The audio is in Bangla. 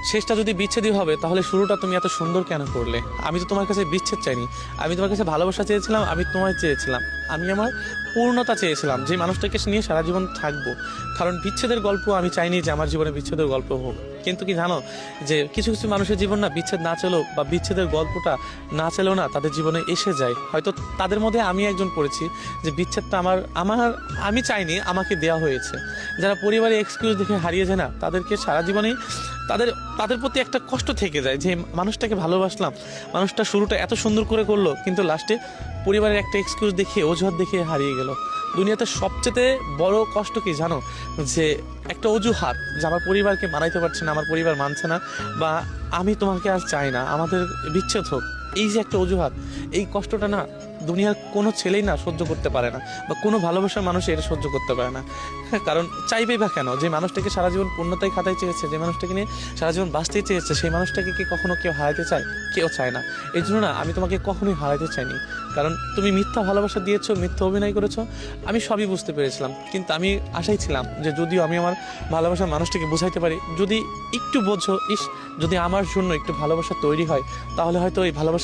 শেষটা যদি বিচ্ছেদই হবে তাহলে শুরুটা তুমি এত সুন্দর কেন করলে? আমি তো তোমার কাছে বিচ্ছেদ চাইনি, আমি তোমার কাছে ভালোবাসা চেয়েছিলাম, আমি তোমায় চেয়েছিলাম, আমি আমার পূর্ণতা চেয়েছিলাম, যে মানুষটাকে নিয়ে সারা জীবন থাকবো। কারণ বিচ্ছেদের গল্প আমি চাইনি যে আমার জীবনে বিচ্ছেদের গল্প হোক। কিন্তু কি জানো, যে কিছু কিছু মানুষের জীবন না বিচ্ছেদ না চলেও বা বিচ্ছেদের গল্পটা না চলেও না তাদের জীবনে এসে যায়। হয়তো তাদের মধ্যে আমি একজন পড়েছি যে বিচ্ছেদটা আমার আমার আমি চাইনি, আমাকে দেওয়া হয়েছে। যারা পরিবারে এক্সকিউজ দেখে হারিয়ে যায় না, তাদেরকে সারা জীবনেই তাদের তাদের প্রতি একটা কষ্ট থেকে যায় যে মানুষটাকে ভালোবাসলাম, মানুষটা শুরুটা এত সুন্দর করে করলো, কিন্তু লাস্টে পরিবারের একটা এক্সকিউজ দেখিয়ে, অজুহাত দেখিয়ে হারিয়ে গেল। দুনিয়াতে সবচেয়ে বড় কষ্ট কি জানো, যে একটা অজুহাত, যে আমার পরিবারকে মানাইতে পারছে না, আমার পরিবার মানছে না, বা আমি তোমাকে আর চাই না, আমাদের বিচ্ছেদ হোক, এই যে একটা অজুহাত, এই কষ্টটা না দুনিয়ার কোনো ছেলেই না সহ্য করতে পারে না, বা কোনো ভালোবাসার মানুষ এটা সহ্য করতে পারে না। কারণ চাইবেই বা কেন? যে মানুষটাকে সারা জীবন পূর্ণতায় খাতায় চেয়েছে, যে মানুষটাকে নিয়ে সারা জীবন বাঁচতেই চেয়েছে, সেই মানুষটাকে কি কখনো কেউ হারাতে চায়? কেউ চায় না। এই জন্য না আমি তোমাকে কখনোই হারাতে চাইনি। কারণ তুমি মিথ্যা ভালোবাসা দিয়েছো, মিথ্যা অভিনয় করেছো, আমি সবই বুঝতে পেরেছিলাম। কিন্তু আমি আশাই ছিলাম যে যদিও আমি আমার ভালোবাসার মানুষটাকে বোঝাইতে পারি, যদি একটু বোঝো, যদি আমার জন্য একটু ভালোবাসা তৈরি হয়, তাহলে হয়তো এই ভালোবাসা